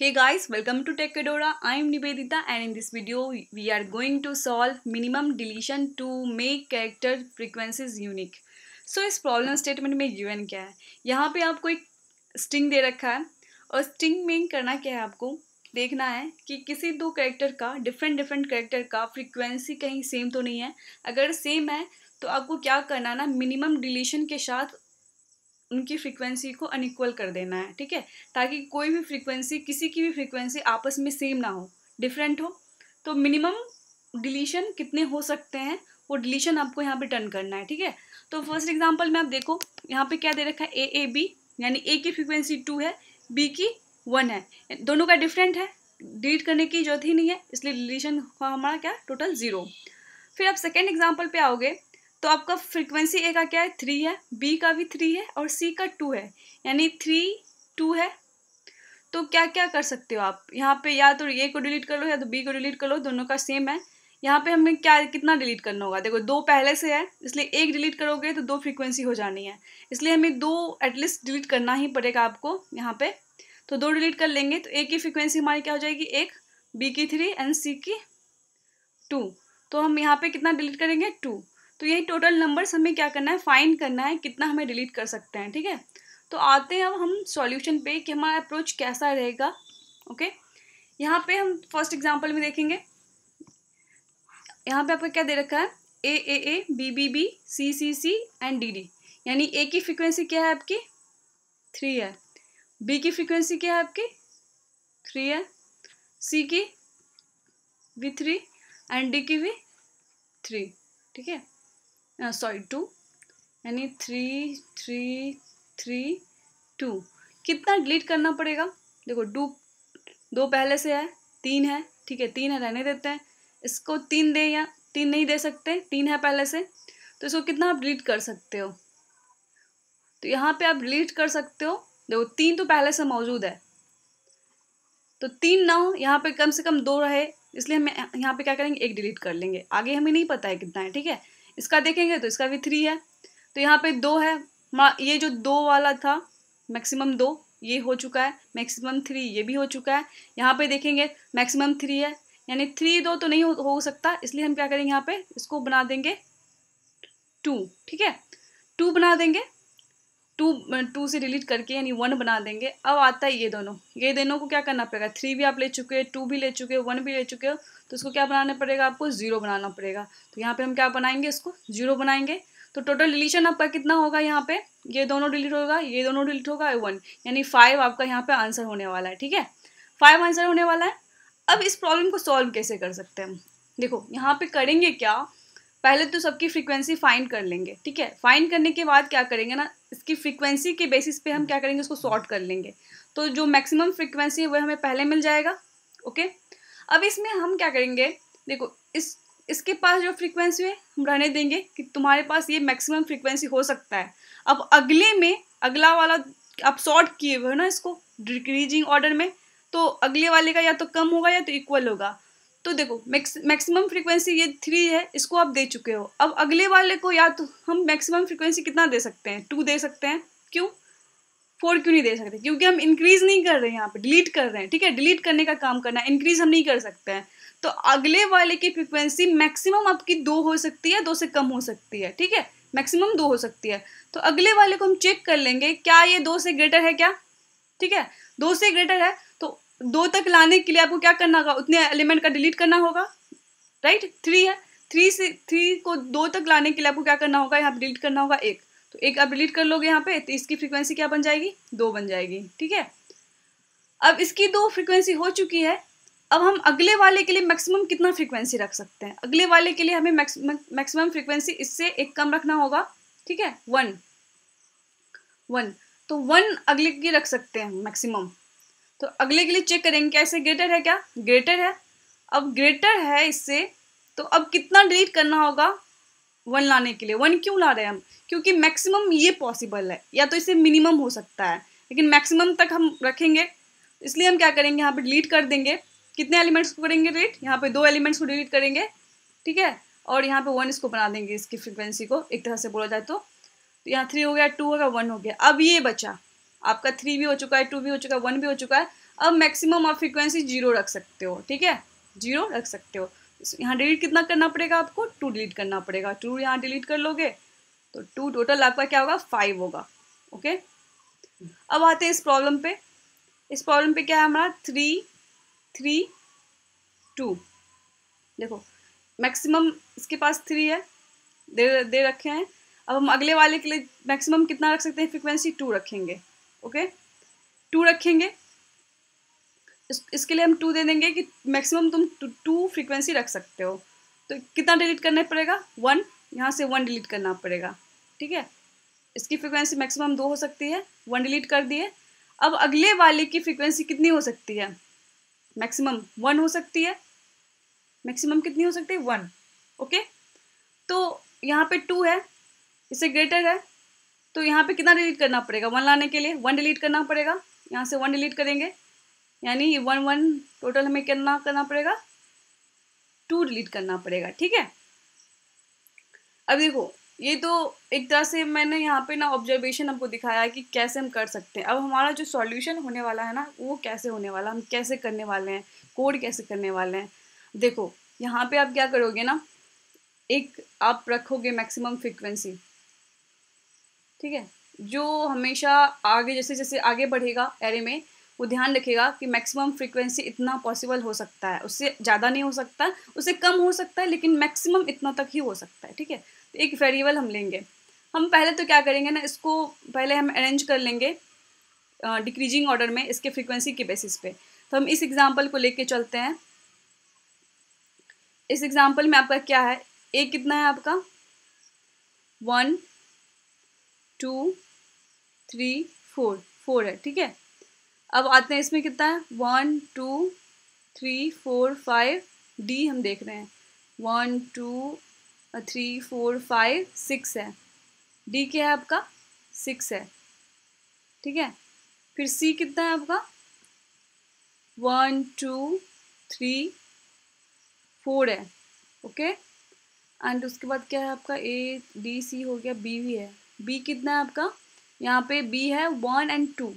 Hey guys, welcome to Techadora. I am Nivedita and in this video we are going to solve minimum deletion to make character frequencies unique. So इस problem statement में given क्या है, यहाँ पे आपको एक string दे रखा है और स्ट्रिंग में करना क्या है, आपको देखना है कि किसी दो कैरेक्टर का डिफरेंट कैरेक्टर का फ्रीक्वेंसी कहीं सेम तो नहीं है। अगर सेम है तो आपको क्या करना ना, मिनिमम डिलीशन के साथ उनकी फ्रीक्वेंसी को अनइक्वल कर देना है, ठीक है, ताकि कोई भी फ्रीक्वेंसी किसी की भी फ्रीक्वेंसी आपस में सेम ना हो, डिफरेंट हो। तो मिनिमम डिलीशन कितने हो सकते हैं वो डिलीशन आपको यहाँ पे टर्न करना है, ठीक है। तो फर्स्ट एग्जांपल में आप देखो, यहाँ पे क्या दे रखा है, ए बी, यानी ए की फ्रीक्वेंसी 2 है, बी की 1 है, दोनों का डिफरेंट है, डिलीट करने की जरूरत ही नहीं है, इसलिए डिलीशन का हमारा क्या, टोटल 0। फिर आप सेकेंड एग्जाम्पल पे आओगे तो आपका फ्रीक्वेंसी ए का क्या है, 3 है, बी का भी 3 है और सी का 2 है, यानी 3 2 है। तो क्या क्या कर सकते हो आप यहाँ पे, या तो ए को डिलीट कर लो या तो बी को डिलीट कर लो, दोनों का सेम है। यहाँ पे हमें क्या कितना डिलीट करना होगा, देखो 2 पहले से है, इसलिए एक डिलीट करोगे तो 2 फ्रीक्वेंसी हो जानी है, इसलिए हमें 2 एटलीस्ट डिलीट करना ही पड़ेगा आपको यहाँ पे। तो 2 डिलीट कर लेंगे तो ए की फ्रीक्वेंसी हमारी क्या हो जाएगी, 1, बी की 3 एंड सी की 2। तो हम यहाँ पे कितना डिलीट करेंगे, 2। तो यही टोटल नंबर्स हमें क्या करना है, फाइंड करना है कितना हमें डिलीट कर सकते हैं, ठीक है। तो आते हैं अब हम सॉल्यूशन पे कि हमारा अप्रोच कैसा रहेगा। ओके, यहाँ पे हम फर्स्ट एग्जांपल में देखेंगे, यहाँ पे आपका क्या दे रखा है, A B C and D, यानी ए की फ्रीक्वेंसी क्या है आपकी, 3 है, बी की फ्रीक्वेंसी क्या है आपकी, 3 है, सी की भी 3 एंड डी की भी 3, ठीक है, सॉरी 2, यानी 3 3 3 2। कितना डिलीट करना पड़ेगा, देखो 2 पहले से है, 3 है, ठीक है, 3 है, रहने देते हैं इसको, 3 दे या 3 नहीं दे सकते, 3 है पहले से, तो इसको कितना आप डिलीट कर सकते हो, तो यहाँ पे आप डिलीट कर सकते हो, देखो 3 तो पहले से मौजूद है, तो 3 ना हो, यहाँ पे कम से कम 2 रहे, इसलिए हम यहाँ पे क्या करेंगे, 1 डिलीट कर लेंगे, आगे हमें नहीं पता है कितना है, ठीक है। इसका देखेंगे तो इसका भी 3 है, तो यहाँ पे 2 है, ये जो 2 वाला था मैक्सिमम 2 ये हो चुका है, मैक्सिमम 3 ये भी हो चुका है, यहाँ पे देखेंगे मैक्सिमम 3 है, यानी 3 2 तो नहीं हो सकता, इसलिए हम क्या करेंगे, यहाँ पे इसको बना देंगे 2, ठीक है, 2 बना देंगे, 2 से डिलीट करके यानी 1 बना देंगे। अब आता है ये दोनों को क्या करना पड़ेगा, 3 भी आप ले चुके हो, 2 भी ले चुके हो, 1 भी ले चुके हो, तो इसको क्या बनाना पड़ेगा, आपको 0 बनाना पड़ेगा। तो यहाँ पे हम क्या बनाएंगे, इसको 0 बनाएंगे। तो टोटल डिलीशन आपका कितना होगा, यहाँ पे ये दोनों डिलीट होगा, ये दोनों डिलीट होगा, 1, यानी 5 आपका यहाँ पे आंसर होने वाला है, ठीक है, 5 आंसर होने वाला है। अब इस प्रॉब्लम को सॉल्व कैसे कर सकते हैं हम, देखो यहाँ पे करेंगे क्या, पहले तो सबकी फ्रीक्वेंसी फाइंड कर लेंगे, ठीक है, फाइंड करने के बाद क्या करेंगे ना, इसकी फ्रीक्वेंसी के बेसिस पे हम क्या करेंगे, उसको सॉर्ट कर लेंगे, तो जो मैक्सिमम फ्रीक्वेंसी है वो हमें पहले मिल जाएगा। ओके, अब इसमें हम क्या करेंगे, देखो इसके पास जो फ्रीक्वेंसी है हम रहने देंगे कि तुम्हारे पास ये मैक्सिमम फ्रीक्वेंसी हो सकता है। अब अगले में अगला वाला आप सॉर्ट किए हुए हो ना इसको डिक्रीजिंग ऑर्डर में, तो अगले वाले का या तो कम होगा या तो इक्वल होगा। तो देखो मैक्सिमम फ्रीक्वेंसी ये 3 है, इसको आप दे चुके हो, अब अगले वाले को या तो हम मैक्सिमम फ्रीक्वेंसी कितना दे सकते हैं, 2 दे सकते हैं, क्यों 4 क्यों नहीं दे सकते, क्योंकि हम इंक्रीज नहीं कर रहे हैं, यहाँ पे डिलीट कर रहे हैं, ठीक है, डिलीट करने का काम करना है, इंक्रीज हम नहीं कर सकते हैं। तो अगले वाले की फ्रीक्वेंसी मैक्सिमम आपकी 2 हो सकती है, 2 से कम हो सकती है, ठीक है, मैक्सिमम 2 हो सकती है। तो अगले वाले को हम चेक कर लेंगे क्या ये 2 से ग्रेटर है क्या, ठीक है, 2 से ग्रेटर है, तो 2 तक लाने के लिए आपको क्या करना होगा, उतने एलिमेंट का डिलीट करना होगा, राइट। 3 है, 3 को 2 तक लाने के लिए आपको क्या करना होगा, यहाँ पे डिलीट करना होगा 1, तो 1 आप डिलीट कर लोगे यहाँ पे, तो इसकी फ्रीक्वेंसी क्या बन जाएगी, 2 बन जाएगी, ठीक है। अब इसकी 2 फ्रीक्वेंसी हो चुकी है, अब हम अगले वाले के लिए मैक्सिमम कितना फ्रीक्वेंसी रख सकते हैं, अगले वाले के लिए हमें मैक्सिमम फ्रीक्वेंसी इससे 1 कम रखना होगा, ठीक है, 1, तो 1 अगले की रख सकते हैं मैक्सिमम। तो अगले के लिए चेक करेंगे कैसे, ग्रेटर है क्या, ग्रेटर है, अब ग्रेटर है इससे, तो अब कितना डिलीट करना होगा 1 लाने के लिए, 1 क्यों ला रहे हैं हम, क्योंकि मैक्सिमम ये पॉसिबल है, या तो इससे मिनिमम हो सकता है लेकिन मैक्सिमम तक हम रखेंगे, इसलिए हम क्या करेंगे, यहाँ पे डिलीट कर देंगे, कितने एलिमेंट्स को करेंगे डिलीट, यहाँ पे 2 एलिमेंट्स को डिलीट करेंगे, ठीक है, और यहाँ पे 1 इसको बना देंगे, इसकी फ्रिक्वेंसी को एक तरह से बोला जाए तो यहाँ 3 हो गया, 2 हो गया, 1 हो गया। अब ये बचा आपका 3 भी हो चुका है, 2 भी हो चुका है, 1 भी हो चुका है, अब मैक्सिमम आप फ्रीक्वेंसी 0 रख सकते हो, ठीक है, 0 रख सकते हो। यहाँ डिलीट कितना करना पड़ेगा आपको, 2 डिलीट करना पड़ेगा, 2 यहाँ डिलीट कर लोगे तो 2 टोटल आपका क्या होगा, 5 होगा। ओके, अब आते हैं इस प्रॉब्लम पे। इस प्रॉब्लम पे क्या है हमारा, 3 3 2। देखो मैक्सिमम इसके पास 3 है, दे रखे हैं। अब हम अगले वाले के लिए मैक्सिमम कितना रख सकते हैं, फ्रीक्वेंसी 2 रखेंगे। ओके, 2 रखेंगे, इसके लिए हम 2 दे देंगे कि मैक्सिमम तुम 2 फ्रीक्वेंसी रख सकते हो। तो कितना डिलीट करना पड़ेगा, 1, यहाँ से 1 डिलीट करना पड़ेगा, ठीक है। इसकी फ्रीक्वेंसी मैक्सिमम 2 हो सकती है, 1 डिलीट कर दिए। अब अगले वाले की फ्रीक्वेंसी कितनी हो सकती है, मैक्सिमम 1 हो सकती है। मैक्सिमम कितनी हो सकती है, 1। ओके, तो यहाँ पे 2 है, इससे ग्रेटर है, तो यहाँ पे कितना डिलीट करना पड़ेगा, 1 लाने के लिए 1 डिलीट करना पड़ेगा। यहाँ से 1 डिलीट करेंगे, यानी 1 1 टोटल हमें कितना करना पड़ेगा, 2 डिलीट करना पड़ेगा, ठीक है। अब देखो ये तो एक तरह से मैंने यहाँ पे ना ऑब्जर्वेशन हमको दिखाया है कि कैसे हम कर सकते हैं। अब हमारा जो सॉल्यूशन होने वाला है ना, वो कैसे होने वाला, हम कैसे करने वाले हैं, कोड कैसे करने वाले हैं। देखो यहाँ पे आप क्या करोगे ना, एक आप रखोगे मैक्सिमम फ्रीक्वेंसी, ठीक है, जो हमेशा आगे जैसे जैसे आगे बढ़ेगा एरे में, वो ध्यान रखेगा कि मैक्सिमम फ्रीक्वेंसी इतना पॉसिबल हो सकता है, उससे ज़्यादा नहीं हो सकता, उससे कम हो सकता है, लेकिन मैक्सिमम इतना तक ही हो सकता है, ठीक है। तो एक वेरिएबल हम लेंगे, हम पहले तो क्या करेंगे ना, इसको पहले हम अरेंज कर लेंगे डिक्रीजिंग ऑर्डर में, इसके फ्रीक्वेंसी के बेसिस पे। तो हम इस एग्जाम्पल को लेके चलते हैं। इस एग्जाम्पल में आपका क्या है, ए कितना है आपका, 1 2 3 4 है, ठीक है। अब आते हैं इसमें कितना है, 1 2 3 4 5, डी हम देख रहे हैं 1 2 3 4 5 6 है, डी क्या है आपका 6 है, ठीक है। फिर सी कितना है आपका 1 2 3 4 है, ओके। एंड उसके बाद क्या है आपका ए डी सी हो गया, बी भी है, बी कितना है आपका, यहाँ पे बी है 1 और 2,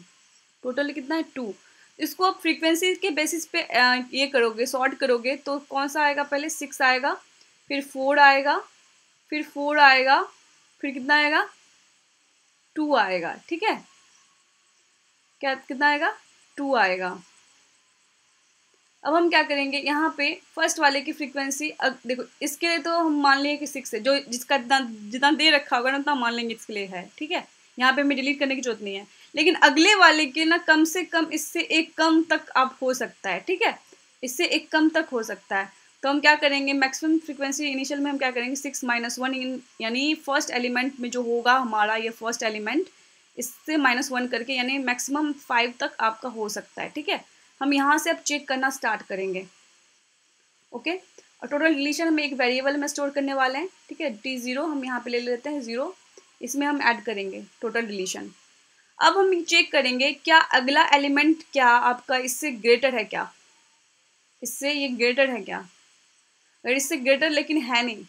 टोटल कितना है 2। इसको आप फ्रीक्वेंसी के बेसिस पे ये करोगे, सॉर्ट करोगे तो कौन सा आएगा, पहले 6 आएगा, फिर 4 आएगा, फिर 4 आएगा, फिर कितना आएगा 2 आएगा, ठीक है। क्या कितना आएगा 2 आएगा। अब हम क्या करेंगे, यहाँ पे फर्स्ट वाले की फ्रीक्वेंसी, अब देखो इसके लिए तो हम मान लेंगे कि 6 है, जो जिसका जितना दे रखा होगा ना उतना मान लेंगे इसके लिए है, ठीक है। यहाँ पे हमें डिलीट करने की जरूरत नहीं है, लेकिन अगले वाले के ना कम से कम इससे एक कम तक आप हो सकता है, ठीक है, इससे एक कम तक हो सकता है। तो हम क्या करेंगे, मैक्सिमम फ्रीक्वेंसी इनिशियल में हम क्या करेंगे, 6 - 1 यानी फर्स्ट एलिमेंट में जो होगा हमारा ये फर्स्ट एलिमेंट, इससे -1 करके, यानी मैक्सिमम 5 तक आपका हो सकता है, ठीक है। हम यहाँ से अब चेक करना स्टार्ट करेंगे, ओके। और टोटल डिलीशन हम एक वेरिएबल में स्टोर करने वाले हैं, ठीक है, T0 हम यहाँ पे ले लेते हैं 0, इसमें हम ऐड करेंगे टोटल डिलीशन। अब हम चेक करेंगे क्या अगला एलिमेंट क्या आपका इससे ग्रेटर है, क्या इससे ये ग्रेटर है क्या, अगर इससे ग्रेटर लेकिन है नहीं,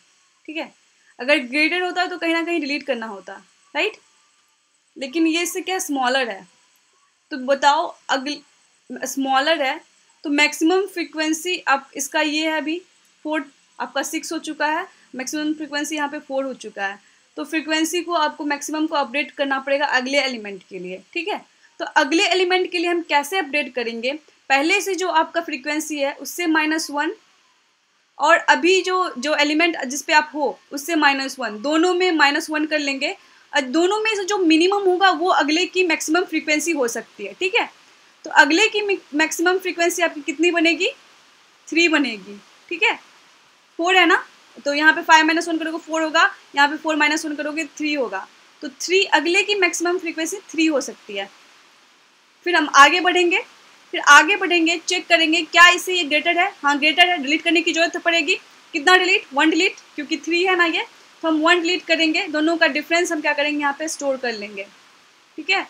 ठीक है, अगर ग्रेटर होता तो कहीं ना कहीं डिलीट करना होता, राइट, लेकिन ये इससे क्या स्मॉलर है, तो बताओ अगले स्मॉलर है तो मैक्सिमम फ्रीक्वेंसी आप इसका ये है अभी 4, आपका 6 हो चुका है, मैक्सिमम फ्रीक्वेंसी यहाँ पे 4 हो चुका है, तो फ्रीक्वेंसी को आपको मैक्सिमम को अपडेट करना पड़ेगा अगले एलिमेंट के लिए, ठीक है। तो अगले एलिमेंट के लिए हम कैसे अपडेट करेंगे, पहले से जो आपका फ्रीक्वेंसी है उससे -1, और अभी जो एलिमेंट जिस पे आप हो उससे -1, दोनों में -1 कर लेंगे, और दोनों में से जो मिनिमम होगा वो अगले की मैक्सिमम फ्रीक्वेंसी हो सकती है, ठीक है। तो अगले की मैक्सिमम फ्रीक्वेंसी आपकी कितनी बनेगी, 3 बनेगी, ठीक है, 4 है ना, तो यहाँ पे 5 - 1 करोगे 4 होगा, यहाँ पे 4 - 1 करोगे 3 होगा, तो 3 अगले की मैक्सिमम फ्रीक्वेंसी 3 हो सकती है। फिर हम आगे बढ़ेंगे, चेक करेंगे क्या इससे ये ग्रेटर है, हाँ ग्रेटर है, डिलीट करने की जरूरत पड़ेगी, कितना डिलीट, 1 डिलीट, क्योंकि 3 है ना ये, तो हम 1 डिलीट करेंगे, दोनों का डिफरेंस हम क्या करेंगे यहाँ पे स्टोर कर लेंगे, ठीक है,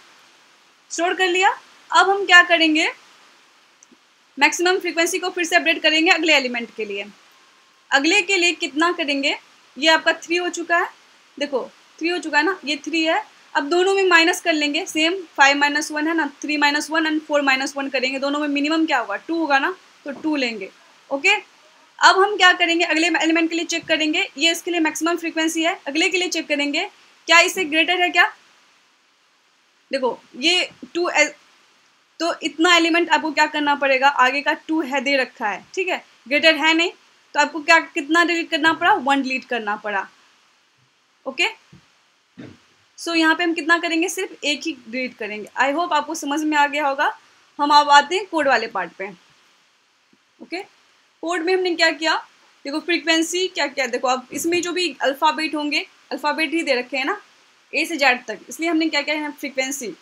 स्टोर कर लिया। अब हम क्या करेंगे, मैक्सिमम फ्रीक्वेंसी को फिर से अपडेट करेंगे अगले एलिमेंट के लिए, अगले के लिए कितना करेंगे, ये आपका 3 हो चुका है, देखो 3 हो चुका है ना, ये 3 है, अब दोनों में माइनस कर लेंगे, सेम 5 - 1 है ना, 3 - 1 एंड 4 - 1 करेंगे, दोनों में मिनिमम क्या होगा 2 होगा ना, तो 2 लेंगे। ओके, अब हम क्या करेंगे, अगले एलिमेंट के लिए चेक करेंगे, ये इसके लिए मैक्सिमम फ्रीक्वेंसी है, अगले के लिए चेक करेंगे क्या इससे ग्रेटर है क्या। देखो ये 2, तो इतना एलिमेंट आपको क्या करना पड़ेगा, आगे का 2 है दे रखा है, ठीक है, ग्रेटर है नहीं, तो आपको क्या कितना डिलीट करना पड़ा, 1 डिलीट करना पड़ा। ओके, सो यहाँ पे हम कितना करेंगे, सिर्फ एक ही डिलीट करेंगे। आई होप आपको समझ में आ गया होगा। हम अब आते हैं कोड वाले पार्ट पे। ओके, कोड में हमने क्या किया, देखो फ्रीक्वेंसी क्या क्या, देखो अब इसमें जो भी अल्फ़ाबेट होंगे, अल्फ़ाबेट ही दे रखे हैं ना ए से जेड तक, इसलिए हमने क्या किया है, फ्रीक्वेंसी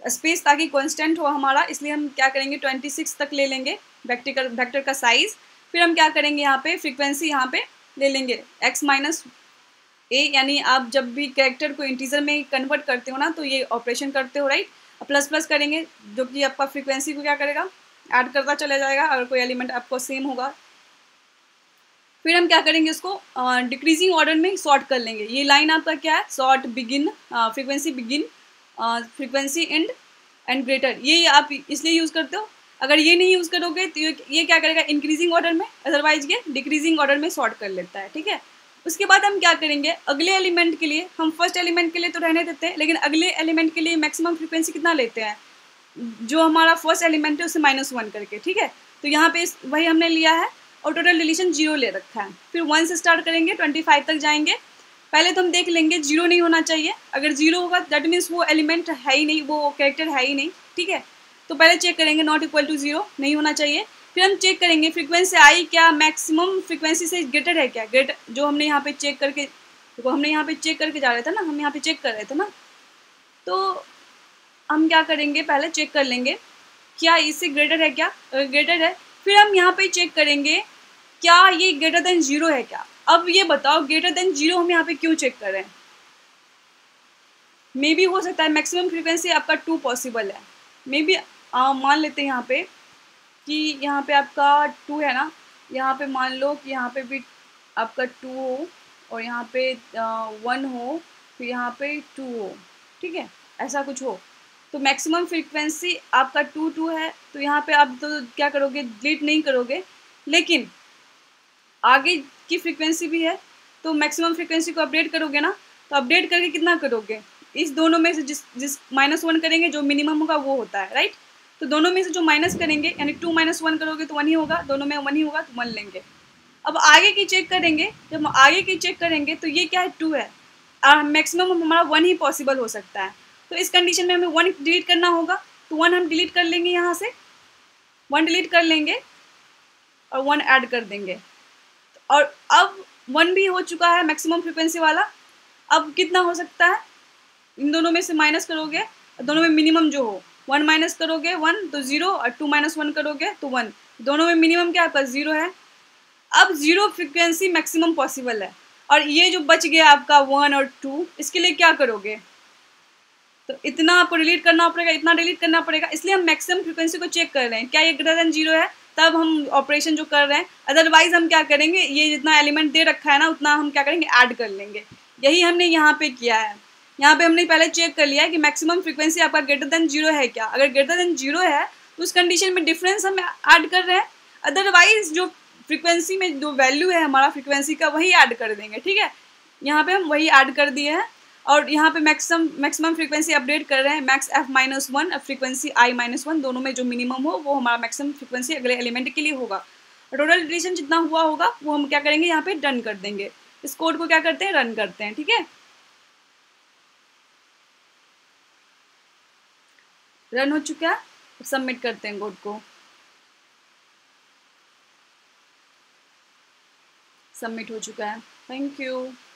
स्पेस ताकि कांस्टेंट हो हमारा, इसलिए हम क्या करेंगे 26 तक ले लेंगे वेक्टर का साइज़। फिर हम क्या करेंगे, यहाँ पे फ्रीक्वेंसी यहाँ पे ले लेंगे x - a, यानी आप जब भी कैरेक्टर को इंटीजर में कन्वर्ट करते हो ना, तो ये ऑपरेशन करते हो, राइट। प्लस प्लस करेंगे जो कि आपका फ्रीक्वेंसी को क्या करेगा, ऐड करता चला जाएगा अगर कोई एलिमेंट आपको सेम होगा। फिर हम क्या करेंगे, इसको डिक्रीजिंग ऑर्डर में सॉर्ट कर लेंगे। ये लाइन आपका क्या है, sort begin, frequency begin, frequency and and greater, ये आप इसलिए यूज़ करते हो। अगर ये नहीं यूज़ करोगे तो ये क्या करेगा, इंक्रीजिंग ऑर्डर में, अदरवाइज ये डिक्रीजिंग ऑर्डर में सॉर्ट कर लेता है, ठीक है। उसके बाद हम क्या करेंगे, अगले एलिमेंट के लिए, हम फर्स्ट एलिमेंट के लिए तो रहने देते हैं, लेकिन अगले एलिमेंट के लिए मैक्सिमम फ्रीक्वेंसी कितना लेते हैं, जो हमारा फर्स्ट एलिमेंट है उससे -1 करके, ठीक है। तो यहाँ पे वही हमने लिया है और टोटल डिलीशन 0 ले रखा है। फिर 1 से स्टार्ट करेंगे 25 तक जाएंगे। पहले तो हम देख लेंगे 0 नहीं होना चाहिए, अगर 0 होगा दैट मीन्स वो एलिमेंट है ही नहीं, वो कैरेक्टर है ही नहीं, ठीक है। तो पहले चेक करेंगे नॉट इक्वल टू 0 नहीं होना चाहिए। फिर हम चेक करेंगे फ्रीक्वेंसी आई क्या मैक्सिमम फ्रीक्वेंसी से ग्रेटर है क्या, ग्रेटर जो हमने यहाँ पे चेक करके, देखो हमने यहाँ पे चेक करके जा रहे थे ना, हम यहाँ पे चेक कर रहे थे ना, तो हम क्या करेंगे, पहले चेक कर लेंगे क्या इससे ग्रेटर है क्या, ग्रेटर है। फिर हम यहाँ पे चेक करेंगे क्या ये ग्रेटर देन 0 है क्या। अब ये बताओ ग्रेटर देन 0 हम यहाँ पे क्यों चेक कर रहे हैं, मे बी हो सकता है मैक्सिमम फ्रीक्वेंसी आपका 2 पॉसिबल है, मे बी मान लेते हैं यहाँ पे कि यहाँ पे आपका 2 है ना, यहाँ पे मान लो कि यहाँ पे भी आपका 2 हो और यहाँ पे 1 हो, फिर यहाँ पे 2 हो, ठीक है, ऐसा कुछ हो। तो मैक्सिमम फ्रीक्वेंसी आपका 2 है, तो यहाँ पे आप तो क्या करोगे, डिलीट नहीं करोगे, लेकिन आगे की फ्रीक्वेंसी भी है, तो मैक्सिमम फ्रीक्वेंसी को अपडेट करोगे ना, तो अपडेट करके कितना करोगे, इस दोनों में से जिस -1 करेंगे जो मिनिमम होगा वो होता है, राइट। तो दोनों में से जो माइनस करेंगे, यानी 2 - 1 करोगे तो 1 ही होगा, दोनों में 1 ही होगा तो 1 लेंगे। अब आगे की चेक करेंगे, जब आगे की चेक करेंगे तो ये क्या है 2 है, मैक्सिमम हमारा 1 ही पॉसिबल हो सकता है। तो इस कंडीशन में हमें 1 डिलीट करना होगा, तो 1 हम डिलीट कर लेंगे, यहाँ से 1 डिलीट कर लेंगे और 1 ऐड कर देंगे। और अब 1 भी हो चुका है मैक्सिमम फ्रीक्वेंसी वाला, अब कितना हो सकता है, इन दोनों में से माइनस करोगे, दोनों में मिनिमम जो हो, 1 माइनस करोगे 1 तो 0 और 2 - 1 करोगे तो 1, दोनों में मिनिमम क्या आपका 0 है। अब 0 फ्रीक्वेंसी मैक्सिमम पॉसिबल है, और ये जो बच गया आपका 1 और 2, इसके लिए क्या करोगे, तो इतना आपको डिलीट करना पड़ेगा, इतना डिलीट करना पड़ेगा, इसलिए हम मैक्सिमम फ्रीक्वेंसी को चेक कर रहे हैं क्या ये ग्रेटर देन 0 है, तब हम ऑपरेशन जो कर रहे हैं। अदरवाइज हम क्या करेंगे, ये जितना एलिमेंट दे रखा है ना उतना हम क्या करेंगे, ऐड कर लेंगे। यही हमने यहाँ पे किया है, यहाँ पे हमने पहले चेक कर लिया है कि मैक्सिमम फ्रीक्वेंसी आपका ग्रेटर देन 0 है क्या। अगर ग्रेटर देन 0 है तो उस कंडीशन में डिफरेंस हम ऐड कर रहे हैं, अदरवाइज जो फ्रीक्वेंसी में जो वैल्यू है हमारा फ्रीक्वेंसी का वही ऐड कर देंगे, ठीक है। यहाँ पे हम वही ऐड कर दिए हैं, और यहाँ पे मैक्सिमम फ्रीक्वेंसी अपडेट कर रहे हैं, मैक्स f-1 और फ्रीक्वेंसी i-1, दोनों में जो मिनिमम हो वो हमारा मैक्सिमम फ्रीक्वेंसी अगले एलिमेंट के लिए होगा। टोटल डिलीशन जितना हुआ होगा वो हम क्या करेंगे, यहाँ पे डन कर देंगे। इस कोड को क्या करते हैं, रन करते हैं, ठीक है। रन हो चुका है, सबमिट करते हैं कोड को, सबमिट हो चुका है, थैंक यू।